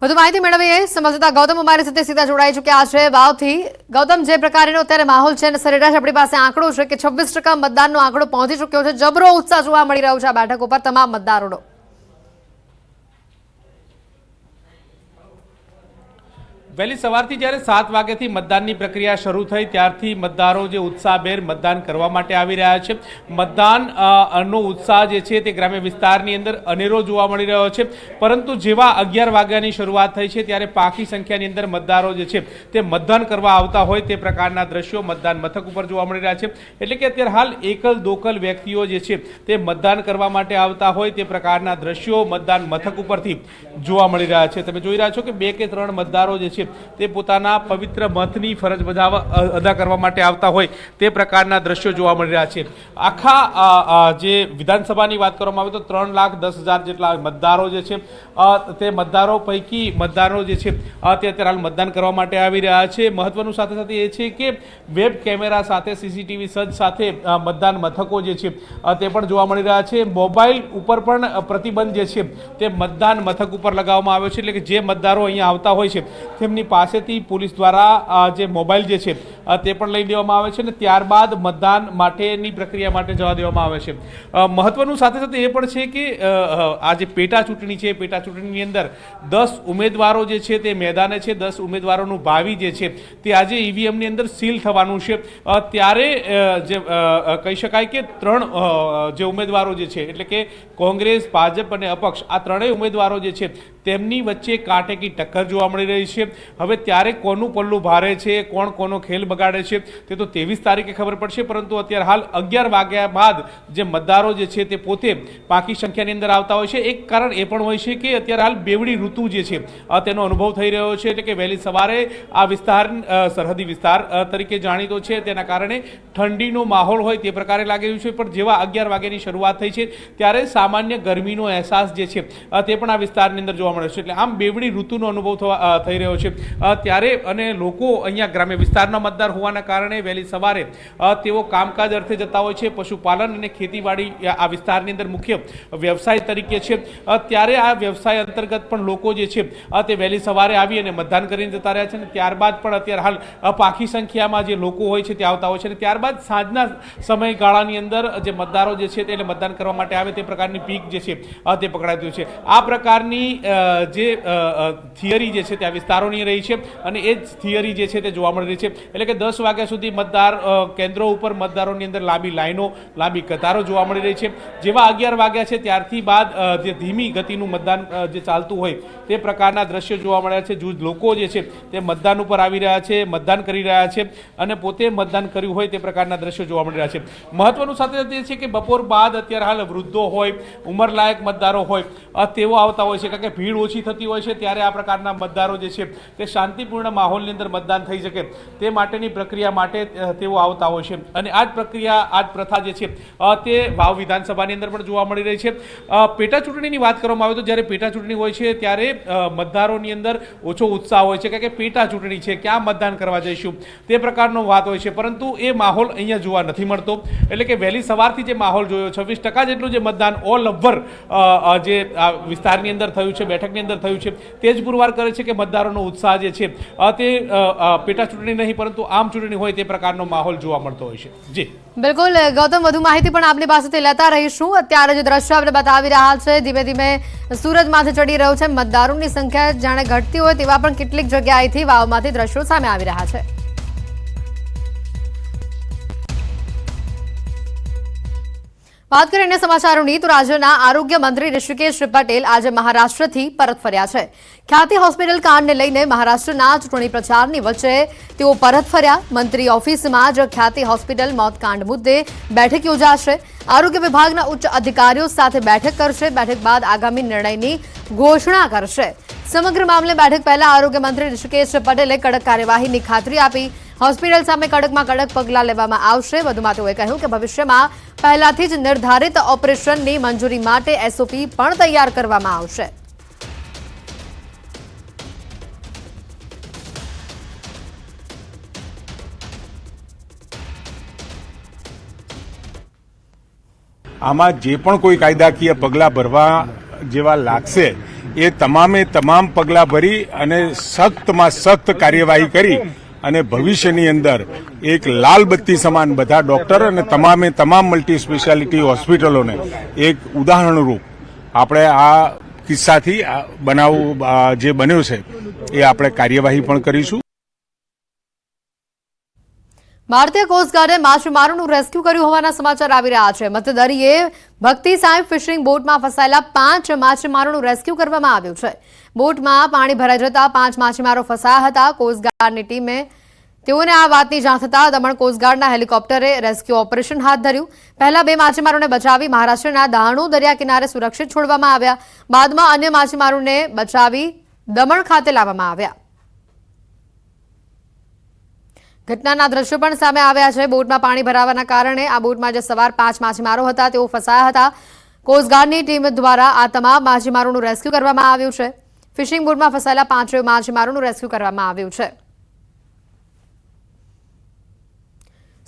વધુ માહિતી મેળવીએ સંવાદદાતા ગૌતમ અમારી સાથે સીધા જોડાઈ ચૂક્યા છે વાવથી। ગૌતમ, જે પ્રકારનો અત્યારે માહોલ છે અને સરેરાશ આપણી પાસે આંકડો છે કે 26% મતદાનનો આંકડો પહોંચી ચૂક્યો છે, જબરો ઉત્સાહ જોવા મળી રહ્યો છે આ બેઠક ઉપર તમામ મતદારોનો। વહેલી સવારથી જ્યારે 7 વાગ્યાથી મતદાનની પ્રક્રિયા શરૂ થઈ ત્યારથી મતદારો જે ઉત્સાહભેર મતદાન કરવા માટે આવી રહ્યા છે। મતદાનનો ઉત્સાહ જે છે તે ગ્રામ્ય વિસ્તારની અંદર અનેરો જોવા મળી રહ્યો છે, પરંતુ જેવા 11 વાગ્યાની શરૂઆત થઈ છે ત્યારે પાકી સંખ્યાની અંદર મતદારો જે છે તે મતદાન કરવા આવતા હોય તે પ્રકારના દ્રશ્યો મતદાન મથક ઉપર જોવા મળી રહ્યા છે। એટલે કે અત્યારે હાલ એકલ દોકલ વ્યક્તિઓ જે છે તે મતદાન કરવા માટે આવતા હોય તે પ્રકારના દ્રશ્યો મતદાન મથક ઉપરથી જોવા મળી રહ્યા છે। તમે જોઈ રહ્યા છો કે 2 કે 3 મતદારો જે છે તે પોતાના પવિત્ર મતની ફરજ અદા કરવા માટે આવતા હોય તે પ્રકારના દ્રશ્યો જોવા મળી રહ્યા છે। આખા જે વિધાનસભાની વાત કરવામાં આવે તો 3,10,000 જેટલા મતદારો જે છે તે મતદારો પૈકી મતદારો જે છે તે અત્યારે હાલ મતદાન કરવા માટે આવી રહ્યા છે। મહત્વનું સાથે સાથે એ છે કે વેબ કેમેરા સાથે સીસીટીવી સજ્જ સાથે મતદાન મથકો જે છે તે પણ જોવા મળી રહ્યા છે। મોબાઈલ ઉપર પણ પ્રતિબંધ જે છે તે મતદાન મથક ઉપર લગાવવામાં આવ્યો છે, એટલે કે જે મતદારો અહીંયા આવતા હોય છે તેમની પાસેથી પોલીસ દ્વારા જે મોબાઈલ જે છે તે પણ લઈ લેવામાં આવે છે અને ત્યારબાદ મતદાન માટેની પ્રક્રિયા માટે જવા દેવામાં આવે છે। મહત્વનું સાથે સાથે એ પણ છે કે આ જે પેટા ચૂંટણી છે, પેટા ચૂંટણીની અંદર 10 ઉમેદવારો જે છે તે મેદાને છે। 10 ઉમેદવારોનું ભાવિ જે છે તે આજે ઈવીએમની અંદર સીલ થવાનું છે। ત્યારે જે કહી શકાય કે 3 જે ઉમેદવારો જે છે એટલે કે કોંગ્રેસ, ભાજપ અને અપક્ષ આ ત્રણેય ઉમેદવારો જે છે તેમની વચ્ચે કાંટેકી ટક્કર જોવા મળી રહી છે। હવે ત્યારે કોનું પલ્લું ભારે છે, કોણ કોનો ખેલ બગાડે છે તે તો 23 તારીખે ખબર પડશે, પરંતુ અત્યારે હાલ 11 વાગ્યા બાદ જે મતદારો જે છે તે પોતે પાકી સંખ્યાની અંદર આવતા હોય છે। એક કારણ એ પણ હોય છે કે અત્યારે હાલ બેવડી ઋતુ જે છે તેનો અનુભવ થઈ રહ્યો છે, એટલે કે વહેલી સવારે આ વિસ્તાર સરહદી વિસ્તાર તરીકે જાણીતો છે, તેના કારણે ઠંડીનો માહોલ હોય તે પ્રકારે લાગી રહ્યું છે। પણ જેવા 11 વાગ્યાની શરૂઆત થઈ છે ત્યારે સામાન્ય ગરમીનો અહેસાસ જે છે તે પણ આ વિસ્તારની અંદર જોવા મળે છે, એટલે આમ બેવડી ઋતુનો અનુભવ થઈ રહ્યો છે। ત્યારે અને લોકો અહીંયા ગ્રામ્ય વિસ્તારના મતદાર હોવાના કારણે વહેલી સવારે તેઓ કામકાજ અર્થે જતા હોય છે। પશુપાલન અને ખેતીવાડી આ વિસ્તારની અંદર મુખ્ય વ્યવસાય તરીકે છે, ત્યારે આ વ્યવસાય અંતર્ગત પણ લોકો જે છે તે વહેલી સવારે આવી અને મતદાન કરીને જતા રહ્યા છે અને ત્યારબાદ પણ અત્યારે હાલ પાકી સંખ્યામાં જે લોકો હોય છે તે આવતા હોય છે અને ત્યારબાદ સાંજના સમયગાળાની અંદર જે મતદારો જે છે તે મતદાન કરવા માટે આવે તે પ્રકારની પીક જે છે તે પકડાતી છે। આ પ્રકારની જે થિયરી જે છે તે આ વિસ્તારોની રહી છે અને એ જ થિયરી જે છે તે જોવા મળી રહી છે, એટલે કે 10 વાગ્યા સુધી મતદાર કેન્દ્રો ઉપર મતદારોની અંદર લાંબી લાઈનો, લાંબી કતારો જોવા મળી રહી છે। જેવા 11 વાગ્યા છે ત્યારથી બાદ જે ધીમી ગતિનું મતદાન જે ચાલતું હોય તે પ્રકારના દ્રશ્યો જોવા મળ્યા છે। લોકો જે છે તે મતદાન ઉપર આવી રહ્યા છે, મતદાન કરી રહ્યા છે અને પોતે મતદાન કર્યું હોય તે પ્રકારના દ્રશ્યો જોવા મળી રહ્યા છે। મહત્વનું સાથે સાથે એ છે કે બપોર બાદ અત્યારે હાલ વૃદ્ધો હોય, ઉંમરલાયક મતદારો હોય તેઓ આવતા હોય છે, કારણ કે ભીડ ઓછી થતી હોય છે ત્યારે આ પ્રકારના મતદારો જે છે તે શાંતિપૂર્ણ માહોલની અંદર મતદાન થઈ શકે તે માટેની પ્રક્રિયા માટે તેઓ આવતા હોય છે અને આ જ પ્રક્રિયા, આ જ પ્રથા જે છે તે વાવ વિધાનસભાની અંદર પણ જોવા મળી રહી છે। પેટા ચૂંટણીની વાત કરવામાં આવે તો જ્યારે પેટા ચૂંટણી હોય છે ત્યારે મતદારોની અંદર ઓછો ઉત્સાહ હોય છે, કારણ કે પેટા ચૂંટણી છે, ક્યાં મતદાન કરવા જઈશું તે પ્રકારનો વાત હોય છે, પરંતુ એ માહોલ અહીંયા જોવા નથી મળતો। એટલે કે વહેલી સવારથી જે માહોલ જોયો 26% જેટલું જે મતદાન ઓલ ઓવર જે વિસ્તારની અંદર થયું છે, બેઠકની અંદર થયું છે, તે જ પુરવાર કરે છે કે મતદારોનો ઉત્સાહ જે છે તે પેટા ચૂંટણી નહીં પરંતુ આમ ચૂંટણી હોય તે પ્રકારનો માહોલ જોવા મળતો હોય છે। જી બિલકુલ ગૌતમ, વધુ માહિતી પણ આપની પાસેથી લેતા રહીશું। અત્યારે જે દ્રશ્ય આપણે બતાવી રહ્યા છે, ધીમે ધીમે સૂરજ માથે ચડી રહ્યો છે, મતદારોની સંખ્યા જાણે ઘટતી હોય તેવા પણ કેટલીક જગ્યાએથી વાવમાંથી દ્રશ્યો સામે આવી રહ્યા છે। વાત કરીએ અન્ય સમાચારોની તો રાજ્યના આરોગ્ય મંત્રી ઋષિકેશ પટેલ આજે મહારાષ્ટ્રથી પરત ફર્યા છે। ખ્યાતિ હોસ્પિટલ કાંડને લઈને મહારાષ્ટ્રના ચૂંટણી પ્રચારની વચ્ચે તેઓ પરત ફર્યા। મંત્રી ઓફિસમાં જ ખ્યાતિ હોસ્પિટલ મોતકાંડ મુદ્દે બેઠક યોજાશે। આરોગ્ય વિભાગના ઉચ્ચ અધિકારીઓ સાથે બેઠક કરશે। બેઠક બાદ આગામી નિર્ણયની ઘોષણા કરશે। સમગ્ર મામલે બેઠક પહેલા આરોગ્ય મંત્રી ઋષિકેશ પટેલે કડક કાર્યવાહીની ખાતરી આપી। હોસ્પિટલ સામે કડકમાં કડક પગલાં લેવામાં આવશે। વધુમાં તેઓએ કહ્યું કે ભવિષ્યમાં પહેલાથી જ નિર્ધારિત ઓપરેશનની મંજૂરી માટે એસઓપી પણ તૈયાર કરવામાં આવશે। આમાં જે પણ કોઈ કાયદાકીય પગલાં ભરવા જેવા લાગશે એ તમામે તમામ પગલાં ભરી અને સખ્તમાં સખ્ત કાર્યવાહી કરી અને ભવિષ્યની અંદર એક લાલ બત્તી સમાન બધા ડોક્ટર અને તમામ મલ્ટી સ્પેશિયાલિટી હોસ્પિટલોને એક ઉદાહરણરૂપ આપણે આ કિસ્સાથી બનાવ જે બન્યો છે એ આપણે કાર્યવાહી પણ કરીશું. ભારતીય કોસ્ટગાર્ડે માછીમારોનું રેસ્ક્યુ કર્યું હોવાના સમાચાર આવી રહ્યા છે. મતદરીએ ભક્તિ સાંઈ ફિશિંગ બોટમાં ફસાયેલા 5 માછીમારોનું રેસ્ક્યુ કરવામાં આવ્યું છે. બોટમાં પાણી ભરાઈ જતા 5 માછીમારો ફસાયા હતા. કોસ્ટગાર્ડની ટીમે તેઓને આ વાતની જાણ થતાં દમણ કોસ્ટગાર્ડના હેલિકોપ્ટરે રેસ્ક્યુ ઓપરેશન હાથ ધર્યું. પહેલા 2 માછીમારોને બચાવી મહારાષ્ટ્રના દાહણુ દરિયા કિનારે સુરક્ષિત છોડવામાં આવ્યા. બાદમાં અન્ય માછીમારોને બચાવી દમણ ખાતે લાવવામાં આવ્યા. ઘટનાના દ્રશ્યો પણ સામે આવ્યા છે. બોટમાં પાણી ભરાવાના કારણે આ બોટમાં જે સવાર 5 માછીમારો હતા તેઓ ફસાયા હતા. કોસ્ટગાર્ડની ટીમ દ્વારા આ તમામ માછીમારોનું રેસ્ક્યુ કરવામાં આવ્યું છે. ફિશિંગ બોટમાં ફસાયેલા 5 માછીમારોનું રેસ્ક્યુ કરવામાં આવ્યું છે.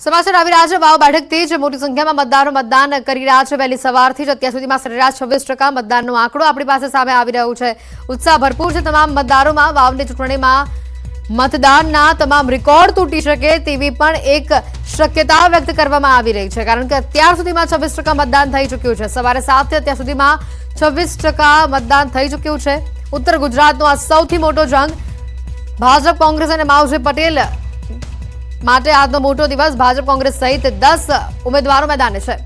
સમાચાર આવી રહ્યા છે વાવ બેઠકથી જ મોટી સંખ્યામાં મતદારો મતદાન કરી રહ્યા છે. વહેલી સવારથી જ અત્યાર સુધીમાં સરેરાશ 26% મતદાનનો આંકડો આપણી પાસે સામે આવી રહ્યો છે. ઉત્સાહ ભરપૂર છે તમામ મતદારોમાં. વાવની ચૂંટણીમાં મતદાનના તમામ રેકોર્ડ તૂટી શકે તેવી પણ એક શક્યતા વ્યક્ત કરવામાં આવી રહી છે, કારણ કે અત્યાર સુધીમાં 26% મતદાન થઈ ચૂક્યું છે. સવારે 7 થી અત્યાર સુધીમાં 26% મતદાન થઈ ચૂક્યું છે. ઉત્તર ગુજરાતનો આ સૌથી મોટો જંગ. ભાજપ કોંગ્રેસ અને માવજી પટેલ માટે આજનો મોટો દિવસ. ભાજપ કોંગ્રેસ સહિત 10 ઉમેદવારો મેદાને છે.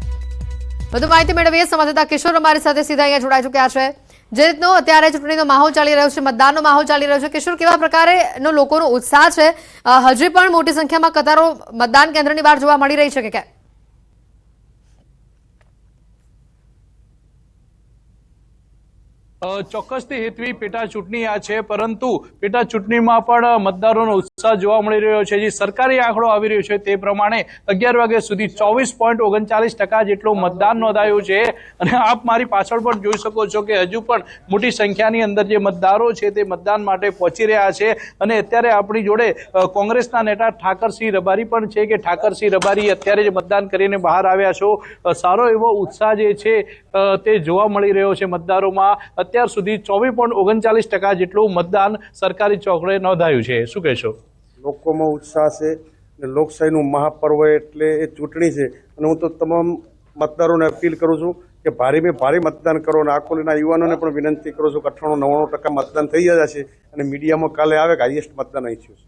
વધુ માહિતી મેળવીએ સંવાદદાતા કિશોર અમારી સાથે સીધા અહીંયા જોડાઈ ચૂક્યા છે. જે રીતનો અત્યારે ચૂંટણીનો માહોલ ચાલી રહ્યો છે, મતદાનનો માહોલ ચાલી રહ્યો છે, કિશોર કેવા પ્રકારેનો લોકોનો ઉત્સાહ છે? હજી પણ મોટી સંખ્યામાં કતારો મતદાન કેન્દ્રની બહાર જોવા મળી રહી છે કે કેમ? ચોક્કસથી હેતવી પેટા ચૂંટણી આ છે, પરંતુ પેટા ચૂંટણીમાં પણ મતદારોનો ઉત્સાહ જોવા મળી રહ્યો છે. જે સરકારી આંકડો આવી રહ્યો છે તે પ્રમાણે 11 વાગ્યા સુધી 24.39% જેટલું મતદાન નોંધાયું છે. અને આપ મારી પાછળ પણ જોઈ શકો છો કે હજુ પણ મોટી સંખ્યાની અંદર જે મતદારો છે તે મતદાન માટે પહોંચી રહ્યા છે. અને અત્યારે આપણી જોડે કોંગ્રેસના નેતા ઠાકરસિંહ રબારી પણ છે કે ઠાકરસિંહ રબારી અત્યારે જ મતદાન કરીને બહાર આવ્યા છો. સારો એવો ઉત્સાહ જે છે તે જોવા મળી રહ્યો છે મતદારોમાં. અત્યાર સુધી 24.39% જેટલું મતદાન સરકારી ચોકડે નોંધાયું છે. શું કહેશો? લોકોમાં ઉત્સાહ છે. લોકશાહીનું મહાપર્વ એટલે એ ચૂંટણી છે. અને હું તો તમામ મતદારોને અપીલ કરું છું કે ભારે મતદાન કરો. અને આકોલીના યુવાનોને પણ વિનંતી કરું છું કે 98-99% મતદાન થઈ ગયા છે. અને મીડિયામાં કાલે આવે કે હાઈએસ્ટ મતદાન અહીં થયું છે.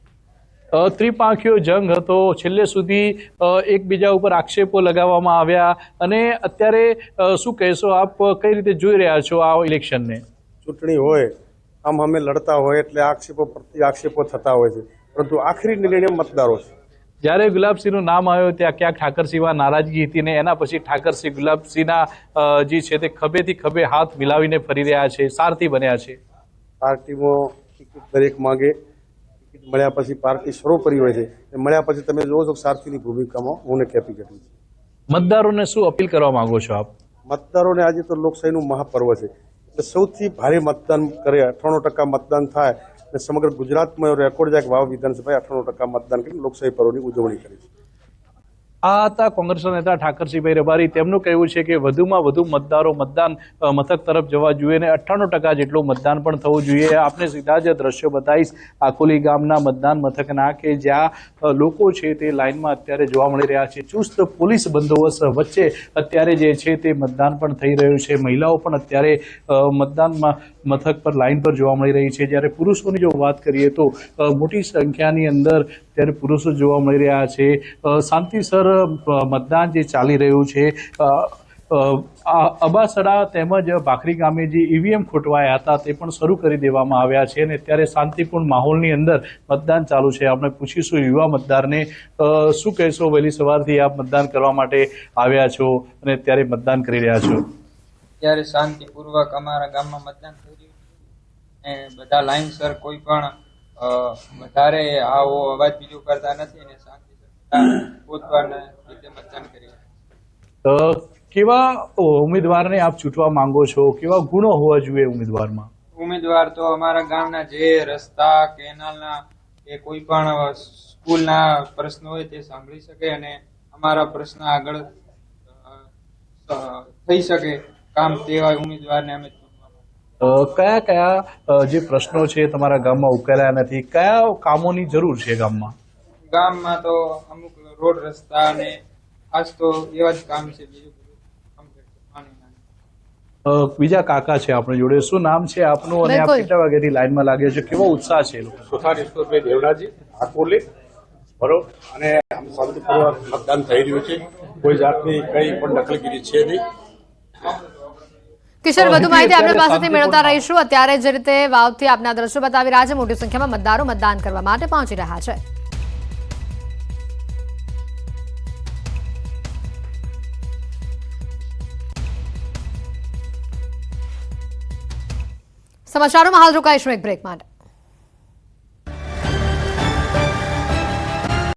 ત્રિપાંખીયો જંગ હતો. છેલ્લે સુધી એકબીજા ઉપર આક્ષેપો લગાવવામાં આવ્યા. અને અત્યારે શું કહેશો આપ, કઈ રીતે જોઈ રહ્યા છો આ ઇલેક્શનને? ચૂંટણી હોય આમ અમે લડતા હોય એટલે આક્ષેપો પ્રતિ આક્ષેપો થતા હોય છે, પરંતુ આખરી નિર્ણય મતદારો છે. જ્યારે ગુલાબસિંહનું નામ આવ્યું ત્યાં ક્યાંક ઠાકરસિંહમાં નારાજગી હતી ને એના પછી ઠાકરસિંહ ગુલાબસિંહના જે છે તે ખભેથી ખભે હાથ મિલાવીને ફરી રહ્યા છે, સારથી બન્યા છે. પાર્ટીમાં ટિકિટ દરેક માગે. ટિકિટ મળ્યા પછી પાર્ટી સર્વોપરી હોય છે. મળ્યા પછી તમે જોવો છો સારથીની ભૂમિકામાં હું કેપિટલ છે. મતદારોને શું અપીલ કરવા માંગો છો આપ? મતદારોને આજે તો લોકશાહીનું મહાપર્વ છે એટલે સૌથી ભારે મતદાન કરે. 98% મતદાન થાય અને સમગ્ર ગુજરાતમાં રેકોર્ડ જાય કે વાવ વિધાનસભાએ 98% મતદાન કરી લોકશાહી પર્વની ઉજવણી કરી છે. આ હતા કોંગ્રેસના નેતા ઠાકરસિંહભાઈ રબારી. તેમનું કહેવું છે કે વધુમાં વધુ મતદારો મતદાન મથક તરફ જવા જોઈએ અને 98% જેટલું મતદાન પણ થવું જોઈએ. આપને સીધા જ દ્રશ્યો બતાવીશ આકોલી ગામના મતદાન મથકના કે જ્યાં લોકો છે તે લાઇનમાં અત્યારે જોવા મળી રહ્યા છે. ચુસ્ત પોલીસ બંદોબસ્ત વચ્ચે અત્યારે જે છે તે મતદાન પણ થઈ રહ્યું છે. મહિલાઓ પણ અત્યારે મતદાન મથક પર લાઇન પર જોવા મળી રહી છે. જ્યારે પુરુષોની જો વાત કરીએ તો મોટી સંખ્યાની અંદર ત્યારે પુરુષો જોવા મળી રહ્યા છે. શાંતિસર મતદાન જે ચાલી રહ્યું છે. અબાસડા તેમજ ભાખરી ગામે જે ઈવીએમ ખોટવાયા હતા તે પણ શરૂ કરી દેવામાં આવ્યા છે અને અત્યારે શાંતિપૂર્ણ માહોલની અંદર મતદાન ચાલુ છે. આપણે પૂછીશું યુવા મતદારને, શું કહેશો? વહેલી સવારથી આપ મતદાન કરવા માટે આવ્યા છો અને અત્યારે મતદાન કરી રહ્યા છો. ત્યારે શાંતિપૂર્વક અમારા ગામમાં મતદાન થઈ રહ્યું છે અને બધા લાઈનસર, કોઈ પણ વધારે આવો અવાજ બીજો કરતા નથી અને શાંતિસર પોતવાના રીતે મતદાન કરી. કેવા ઉમેદવારને આપ ચૂંટવા માંગો છો? કેવા ગુણો હોવા જોઈએ ઉમેદવારમાં? ઉમેદવાર તો અમારા ગામના જે રસ્તા, કેનાલના કે કોઈ પણ સ્કૂલના પ્રશ્નો હોય તે સાંભળી શકે અને અમારા પ્રશ્ન આગળ થઈ શકે કામ, તેવા ઉમેદવારને અમે ચૂંટવા માંગીએ. કયા કયા જે પ્રશ્નો છે તમારા ગામમાં ઉકેલાયા નથી, કયા કામોની જરૂર છે ગામમાં? ગામમાં તો અમુક રોડ રસ્તા અને આજ તો એવા જ કામ છે, બીજું બધું complete છે, પાણીના. બીજા કાકા છે આપણી જોડે, શું નામ છે આપનું અને આપ બિલકુલ. કેટલા વાગ્યાથી લાઈનમાં લાગે છે, કેવો ઉત્સાહ છે એ લોકો? સુથારેશ્વરભાઈ દેવડાજી આકોલી, બરોબર, અને આમ શાંતિપૂર્વક મતદાન થઈ રહ્યું છે. કોઈ જાતની કઈ પણ દખલગીરી છે નહીં. કિશોર, વધુ માહિતી આપણી અત્યારે પાસેથી મેળવતા શાંતિપૂર્ણ- રહીશું. અત્યારે જે રીતે વાવથી આપના દ્રશ્યો બતાવી રહ્યા છે, મોટી સંખ્યામાં મતદારો મતદાન કરવા માટે પહોંચી રહ્યા છે. સમાચારોમાં હાલ રોકાઈશું એક બ્રેક માટે.